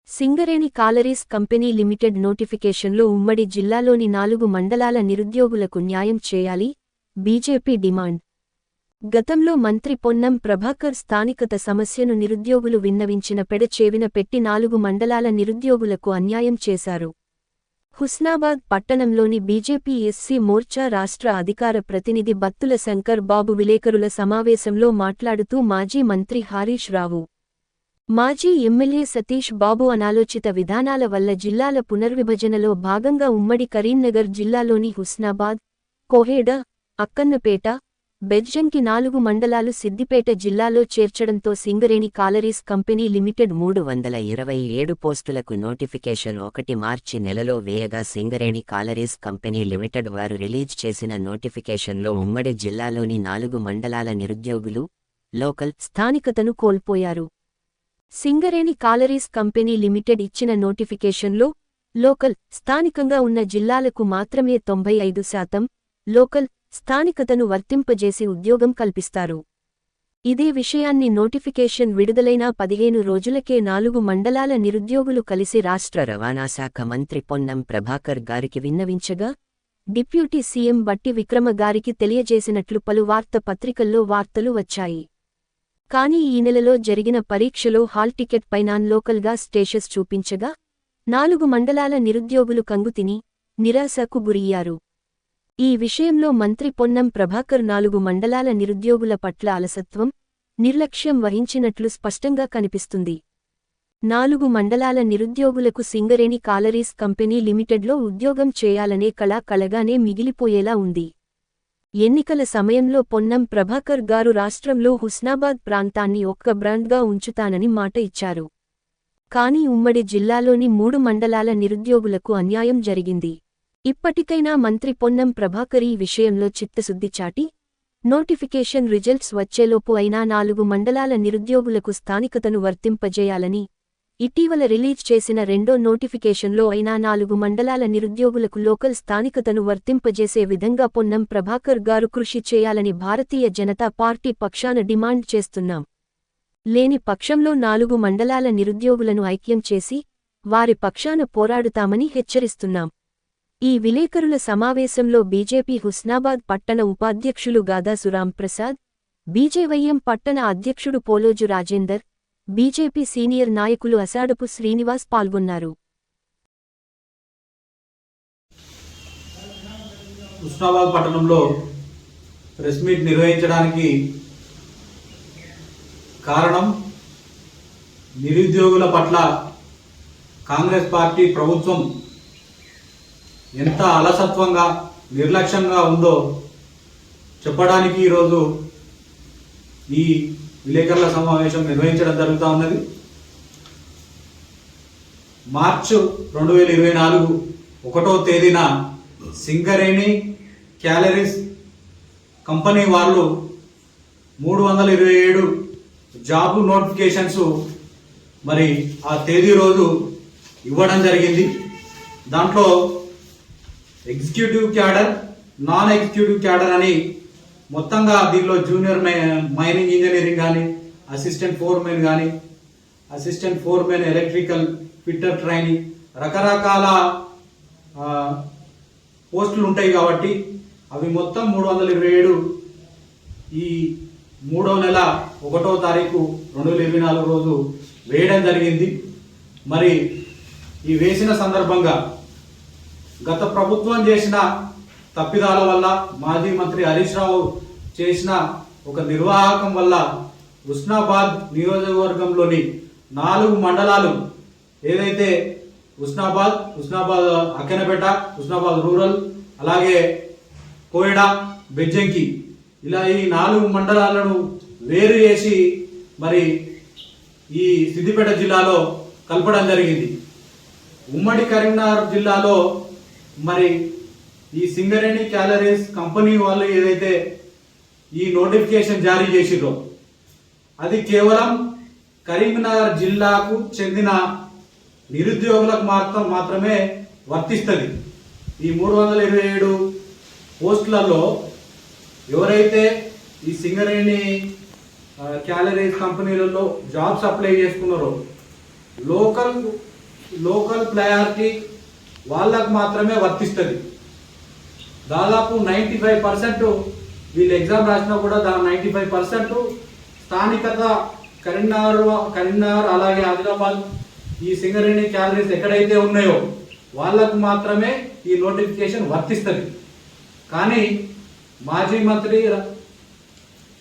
Singareni collieries company limited నోటిఫికేషన్లో ఉమ్మడి జిల్లాలోని 4 మండలాల నిరుద్యోగులకు న్యాయం చేయాలి, బీజేపీ డిమాండ్. గతంలో మంత్రి పొన్నం ప్రభాకర్ స్థానికత సమస్యను నిరుద్యోగులు విన్నవించిన పెడ చెవిన పెట్టి 4 మండలాల నిరుద్యోగులకు అన్యాయం చేశారు. హుస్నాబాద్ పట్టణంలోని బీజేపీ ఎస్సీ మోర్చా రాష్ట్ర అధికార ప్రతినిధి బత్తుల శంకర్ బాబు విలేకరుల సమావేశంలో మాట్లాడుతూ మాజీ మంత్రి హరీష్ రావు, మాజీ ఎమ్మెల్యే సతీష్ బాబు అనాలోచిత విధానాల వల్ల జిల్లాల పునర్విభజనలో భాగంగా ఉమ్మడి కరీంనగర్ జిల్లాలోని హుస్నాబాద్, కోహేడ, అక్కన్నపేట, బెజ్జంకి 4 మండలాలు సిద్దిపేట జిల్లాలో చేర్చడంతో సింగరేణి కాలరీస్ కంపెనీ లిమిటెడ్ 327 పోస్టులకు నోటిఫికేషన్ 1 మార్చి నెలలో వేయగా సింగరేణి కాలరీస్ కంపెనీ లిమిటెడ్ వారు రిలీజ్ చేసిన నోటిఫికేషన్లో ఉమ్మడి జిల్లాలోని 4 మండలాల నిరుద్యోగులు లోకల్ స్థానికతను కోల్పోయారు. సింగరేణి కాలరీస్ కంపెనీ లిమిటెడ్ ఇచ్చిన నోటిఫికేషన్లో లోకల్ స్థానికంగా ఉన్న జిల్లాలకు మాత్రమే 95% లోకల్ స్థానికతను వర్తింపజేసి ఉద్యోగం కల్పిస్తారు. ఇదే విషయాన్ని నోటిఫికేషన్ విడుదలైన 15 రోజులకే 4 మండలాల నిరుద్యోగులు కలిసి రాష్ట్ర రవాణా శాఖ మంత్రి పొన్నం ప్రభాకర్ గారికి విన్నవించగా, డిప్యూటీ సీఎం బట్టి విక్రమ గారికి తెలియజేసినట్లు పలు వార్తాపత్రికల్లో వార్తలు వచ్చాయి. కానీ ఈ నెలలో జరిగిన పరీక్షలో హాల్ టికెట్ పై నాన్ లోకల్గా స్టేటస్ చూపించగా 4 మండలాల నిరుద్యోగులు కంగుతిని నిరాశకు గురయ్యారు. ఈ విషయంలో మంత్రి పొన్నం ప్రభాకర్ 4 మండలాల నిరుద్యోగుల పట్ల అలసత్వం, నిర్లక్ష్యం వహించినట్లు స్పష్టంగా కనిపిస్తుంది. 4 మండలాల నిరుద్యోగులకు సింగరేణి కాలరీస్ కంపెనీ లిమిటెడ్లో ఉద్యోగం చేయాలనే కళ కళగానే మిగిలిపోయేలా ఉంది. ఎన్నికల సమయంలో పొన్నం ప్రభాకర్ గారు రాష్ట్రంలో హుస్నాబాద్ ప్రాంతాన్ని ఒక్క బ్రాండ్గా ఉంచుతానని మాట ఇచ్చారు. కానీ ఉమ్మడి జిల్లాలోని 3 మండలాల నిరుద్యోగులకు అన్యాయం జరిగింది. ఇప్పటికైనా మంత్రి పొన్నం ప్రభాకర్ ఈ విషయంలో చిత్తశుద్ధి చాటి, నోటిఫికేషన్ రిజల్ట్స్ వచ్చేలోపు అయినా 4 మండలాల నిరుద్యోగులకు స్థానికతను వర్తింపజేయాలని, ఇటీవల రిలీజ్ చేసిన రెండో నోటిఫికేషన్లో అయినా 4 మండలాల నిరుద్యోగులకు లోకల్ స్థానికతను వర్తింపజేసే విధంగా పొన్నం ప్రభాకర్ గారు కృషి చేయాలని భారతీయ జనతా పార్టీ పక్షాన డిమాండ్ చేస్తున్నాం. లేని పక్షంలో 4 మండలాల నిరుద్యోగులను ఐక్యం చేసి వారి పక్షాన పోరాడుతామని హెచ్చరిస్తున్నాం. ఈ విలేకరుల సమావేశంలో బీజేపీ హుస్నాబాద్ పట్టణ ఉపాధ్యక్షులు గాదా సురాంప్రసాద్, బీజేవైఎం పట్టణ అధ్యక్షుడు పోలోజు రాజేందర్, బీజేపీ సీనియర్ నాయకులు అసాడపు శ్రీనివాస్ పాల్గొన్నారు. హుస్నాబాద్ పట్టణంలో ప్రెస్ మీట్ నిర్వహించడానికి కారణం నిరుద్యోగుల పట్ల కాంగ్రెస్ పార్టీ ప్రభుత్వం ఎంత అలసత్వంగా నిర్లక్ష్యంగా ఉందో చెప్పడానికి ఈరోజు ఈ విలేకరుల సమావేశం నిర్వహించడం జరుగుతూ ఉన్నది. మార్చి 2024 1వ తేదీన సింగరేణి క్యాలరీస్ కంపెనీ వాళ్ళు 327 జాబ్ నోటిఫికేషన్స్ మరి ఆ తేదీ రోజు ఇవ్వడం జరిగింది. దాంట్లో executive cadre, non executive cadre అని మొత్తంగా దీనిలో జూనియర్ మైనింగ్ ఇంజనీరింగ్ కానీ, అసిస్టెంట్ ఫోర్మెన్ కానీ, assistant foremen electrical fitter training రకరకాల పోస్టులు ఉంటాయి కాబట్టి అవి మొత్తం 327 ఈ 3వ నెల 1వ తారీఖు 2024 రోజు వేయడం జరిగింది. మరి ఈ వేసిన సందర్భంగా గత ప్రభుత్వం చేసిన తప్పిదాల వల్ల, మాజీ మంత్రి హరీష్ రావు చేసిన ఒక నిర్వాహకం వల్ల హుస్నాబాద్ నియోజకవర్గంలోని 4 మండలాలు ఏదైతే హుస్నాబాద్ అక్కన్నపేట, హుస్నాబాద్ రూరల్, అలాగే కోయడా, బెజ్జంకి ఇలా ఈ 4 మండలాలను వేరు చేసి మరి ఈ సిద్దిపేట జిల్లాలో కలపడం జరిగింది. ఉమ్మడి కరీంనగర్ జిల్లాలో మరి ఈ సింగరేణి క్యాలరీస్ కంపెనీ వాళ్ళు ఏదైతే ఈ నోటిఫికేషన్ జారీ చేసిరో అది కేవలం కరీంనగర్ జిల్లాకు చెందిన నిరుద్యోగులకు మాత్రమే వర్తిస్తుంది. ఈ 327 పోస్టులలో ఎవరైతే ఈ సింగరేణి క్యాలరీస్ కంపెనీలలో జాబ్స్ అప్లై చేసుకున్నారో లోకల్ ప్రయారిటీ వాళ్ళకు మాత్రమే వర్తిస్తుంది. దాదాపు 95% వీళ్ళు ఎగ్జామ్ రాసినా కూడా దాని 95% స్థానికత కరీంనగర్ అలాగే ఆదిలాబాద్ ఈ సింగరేణి క్యాలరీస్ ఎక్కడైతే ఉన్నాయో వాళ్ళకు మాత్రమే ఈ నోటిఫికేషన్ వర్తిస్తుంది. కానీ మాజీ మంత్రి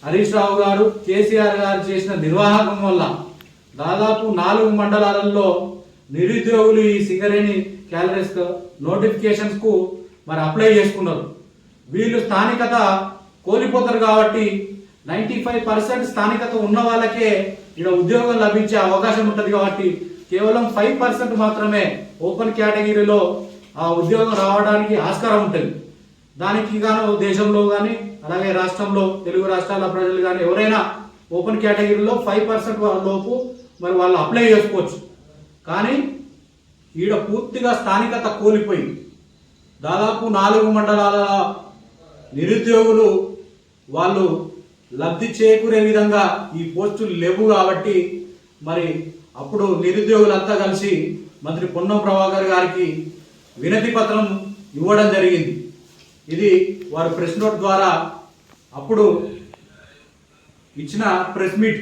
హరీష్ రావు గారు కేసీఆర్ గారు చేసిన నిర్వాహకం వల్ల దాదాపు 4 మండలాలలో నిరుద్యోగులు ఈ సింగరేణి క్యాలరీస్ నోటిఫికేషన్స్ కు మరి అప్లై చేసుకున్నారు. వీళ్ళు స్థానికత కోల్పోతారు కాబట్టి 95% స్థానికత ఉన్న వాళ్ళకే ఇక్కడ ఉద్యోగం లభించే అవకాశం ఉంటుంది కాబట్టి కేవలం 5% మాత్రమే ఓపెన్ కేటగిరీలో ఆ ఉద్యోగం రావడానికి ఆస్కారం ఉంటుంది. దానికి గాను దేశంలో కానీ అలాగే రాష్ట్రంలో తెలుగు రాష్ట్రాల ప్రజలు కానీ ఎవరైనా ఓపెన్ కేటగిరీలో 5% లోపు మరి వాళ్ళు అప్లై చేసుకోవచ్చు. కానీ ఈడ పూర్తిగా స్థానికత కోల్పోయి దాదాపు 4 మండలాల నిరుద్యోగులు వాళ్ళు లబ్ధి చేకూరే విధంగా ఈ పోస్టులు లేవు కాబట్టి మరి అప్పుడు నిరుద్యోగులంతా కలిసి మంత్రి పొన్నం ప్రభాకర్ గారికి వినతి పత్రం ఇవ్వడం జరిగింది. ఇది వారు ప్రెస్ నోట్ ద్వారా అప్పుడు ఇచ్చిన ప్రెస్ మీట్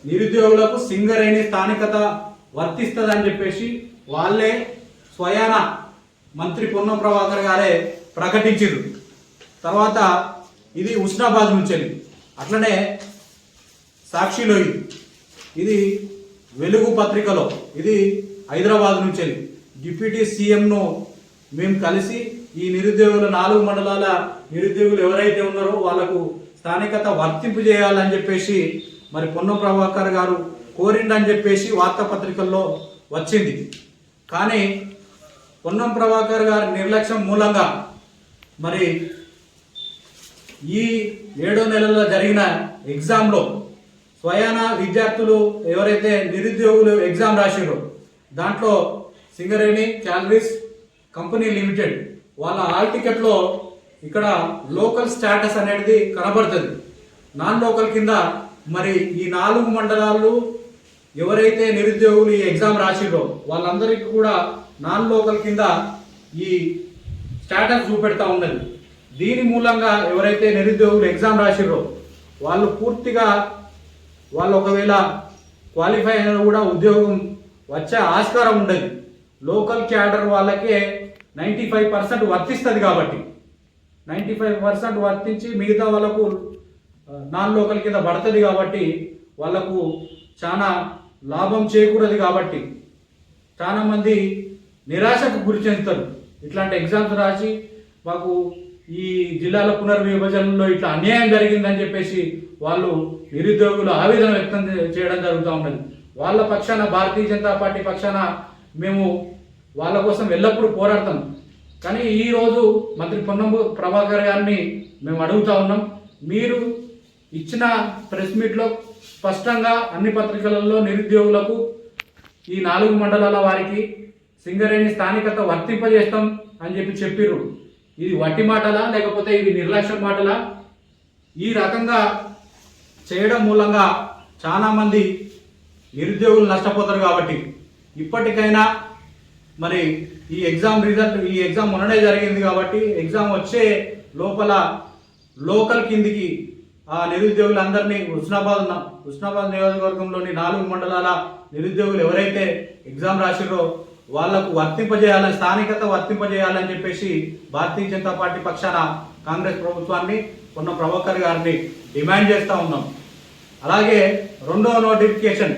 నిరుద్యోగులకు సింగరేణి స్థానికత వర్తిస్తుందని చెప్పేసి వాళ్ళే స్వయాన మంత్రి పొన్నం ప్రభాకర్ గారే ప్రకటించారు. తర్వాత ఇది హుస్నాబాద్ నుంచి అట్లనే సాక్షిలో ఇది వెలుగు పత్రికలో ఇది హైదరాబాద్ నుంచి డిప్యూటీ సీఎంను మేము కలిసి ఈ నిరుద్యోగుల 4 మండలాల నిరుద్యోగులు ఎవరైతే ఉన్నారో వాళ్ళకు స్థానికత వర్తింపు చేయాలని చెప్పేసి మరి పొన్నం ప్రభాకర్ గారు కోరిండని చెప్పేసి వార్తాపత్రికల్లో వచ్చింది. కానీ పొన్నం ప్రభాకర్ గారి నిర్లక్ష్యం మూలంగా మరి ఈ 7 నెలల్లో జరిగిన ఎగ్జామ్లో స్వయాన విద్యార్థులు ఎవరైతే నిరుద్యోగులు ఎగ్జామ్ రాశారో దాంట్లో సింగరేణి క్యాలరీస్ కంపెనీ లిమిటెడ్ వాళ్ళ హాల్ టికెట్లో ఇక్కడ లోకల్ స్టేటస్ అనేది కనబడుతుంది. నాన్ లోకల్ కింద మరి ఈ 4 మండలాలు ఎవరైతే నిరుద్యోగులు ఈ ఎగ్జామ్ రాసిరో వాళ్ళందరికీ కూడా నాన్ లోకల్ కింద ఈ స్టేటస్ చూపెడతా ఉన్నది. దీని మూలంగా ఎవరైతే నిరుద్యోగులు ఎగ్జామ్ రాసిరో వాళ్ళు పూర్తిగా వాళ్ళు ఒకవేళ క్వాలిఫై అయినా కూడా ఉద్యోగం వచ్చే ఆస్కారం ఉండదు. లోకల్ క్యాడర్ వాళ్ళకే 95% వర్తిస్తుంది కాబట్టి 95% వర్తించి మిగతా వాళ్ళకు నాన్ లోకల్ కింద పడుతుంది కాబట్టి వాళ్ళకు చాలా లాభం చేకూరదు కాబట్టి చాలా మంది నిరాశకు గురి చెందుతారు. ఇట్లాంటి ఎగ్జామ్స్ రాసి మాకు ఈ జిల్లాల పునర్విభజనలో ఇట్లా అన్యాయం జరిగిందని చెప్పేసి వాళ్ళు నిరుద్యోగులు ఆవేదన వ్యక్తం చేయడం జరుగుతూ ఉన్నది. వాళ్ళ పక్షాన భారతీయ జనతా పార్టీ పక్షాన మేము వాళ్ళ కోసం ఎల్లప్పుడూ పోరాడతాం. కానీ ఈరోజు మంత్రి పొన్నం ప్రభాకర్ గారిని మేము అడుగుతా ఉన్నాం, మీరు ఇచ్చిన ప్రెస్ మీట్లో స్పష్టంగా అన్ని పత్రికలలో నిరుద్యోగులకు ఈ 4 మండలాల వారికి సింగరేణి స్థానికత వర్తింపజేస్తాం అని చెప్పిర్రు. ఇది వట్టి మాటలా లేకపోతే ఇది నిర్లక్ష్యం మాటలా? ఈ రకంగా చేయడం మూలంగా చాలా మంది నిరుద్యోగులు నష్టపోతారు కాబట్టి ఇప్పటికైనా మరి ఈ ఎగ్జామ్ రిజల్ట్ ఈ ఎగ్జామ్ మొన్ననే జరిగింది కాబట్టి ఎగ్జామ్ వచ్చే లోపల లోకల్ కిందికి ఆ నిరుద్యోగులందరినీ హుస్నాబాద్ నియోజకవర్గంలోని 4 మండలాల నిరుద్యోగులు ఎవరైతే ఎగ్జామ్ రాసిరో వాళ్లకు వర్తింపజేయాలని స్థానికత వర్తింపజేయాలని చెప్పేసి భారతీయ జనతా పార్టీ పక్షాన కాంగ్రెస్ ప్రభుత్వాన్ని పొన్నం ప్రభాకర్ గారిని డిమాండ్ చేస్తూ ఉన్నాం. అలాగే రెండవ నోటిఫికేషన్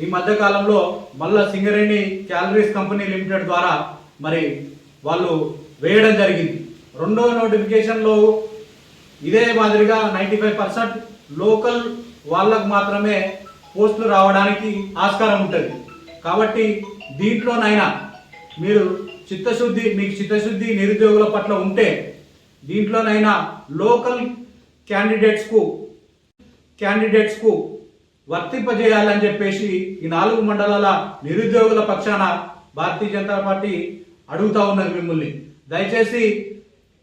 ఈ మధ్య కాలంలో మళ్ళా సింగరేణి క్యాలరీస్ కంపెనీ లిమిటెడ్ ద్వారా మరి వాళ్ళు వేయడం జరిగింది. రెండవ నోటిఫికేషన్లో ఇదే మాదిరిగా 95% లోకల్ వాళ్ళకు మాత్రమే పోస్టులు రావడానికి ఆస్కారం ఉంటుంది. కాబట్టి దీంట్లోనైనా మీరు మీకు చిత్తశుద్ధి నిరుద్యోగుల పట్ల ఉంటే దీంట్లోనైనా లోకల్ క్యాండిడేట్స్కు వర్తింపజేయాలని చెప్పేసి ఈ 4 మండలాల నిరుద్యోగుల పక్షాన భారతీయ జనతా పార్టీ అడుగుతా ఉన్నది మిమ్మల్ని. దయచేసి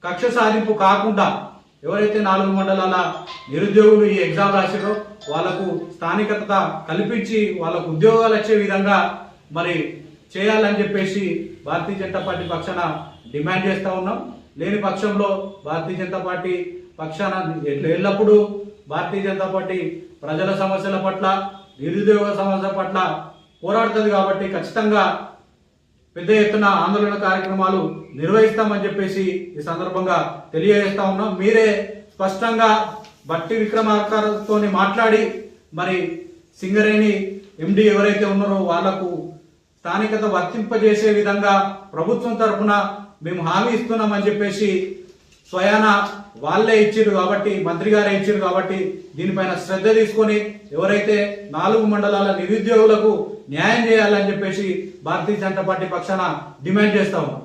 కక్ష సాధింపు కాకుండా ఎవరైతే 4 మండలాల నిరుద్యోగులు ఈ ఎగ్జామ్ రాశారో వాళ్ళకు స్థానికత కల్పించి వాళ్ళకు ఉద్యోగాలు వచ్చే విధంగా మరి చేయాలని చెప్పేసి భారతీయ జనతా పార్టీ పక్షాన డిమాండ్ చేస్తూ ఉన్నాం. లేని పక్షంలో భారతీయ జనతా పార్టీ పక్షాన ఎల్లప్పుడూ భారతీయ జనతా పార్టీ ప్రజల సమస్యల పట్ల నిరుద్యోగ సమస్యల పట్ల పోరాడుతుంది. కాబట్టి ఖచ్చితంగా పెద్ద ఎత్తున ఆందోళన కార్యక్రమాలు నిర్వహిస్తామని చెప్పేసి ఈ సందర్భంగా తెలియజేస్తా ఉన్నాం. మీరే స్పష్టంగా బట్టి విక్రమార్కతో మాట్లాడి మరి సింగరేణి ఎండి ఎవరైతే ఉన్నారో వాళ్లకు స్థానికత వర్తింపజేసే విధంగా ప్రభుత్వం తరఫున మేము హామీ ఇస్తున్నామని చెప్పేసి స్వయాన వాళ్ళే ఇచ్చారు కాబట్టి, మంత్రి గారే ఇచ్చారు కాబట్టి దీనిపైన శ్రద్ధ తీసుకొని ఎవరైతే 4 మండలాల నిరుద్యోగులకు న్యాయం చేయాలని చెప్పేసి భారతీయ జనతా పార్టీ పక్షాన డిమాండ్ చేస్తా ఉన్నాం.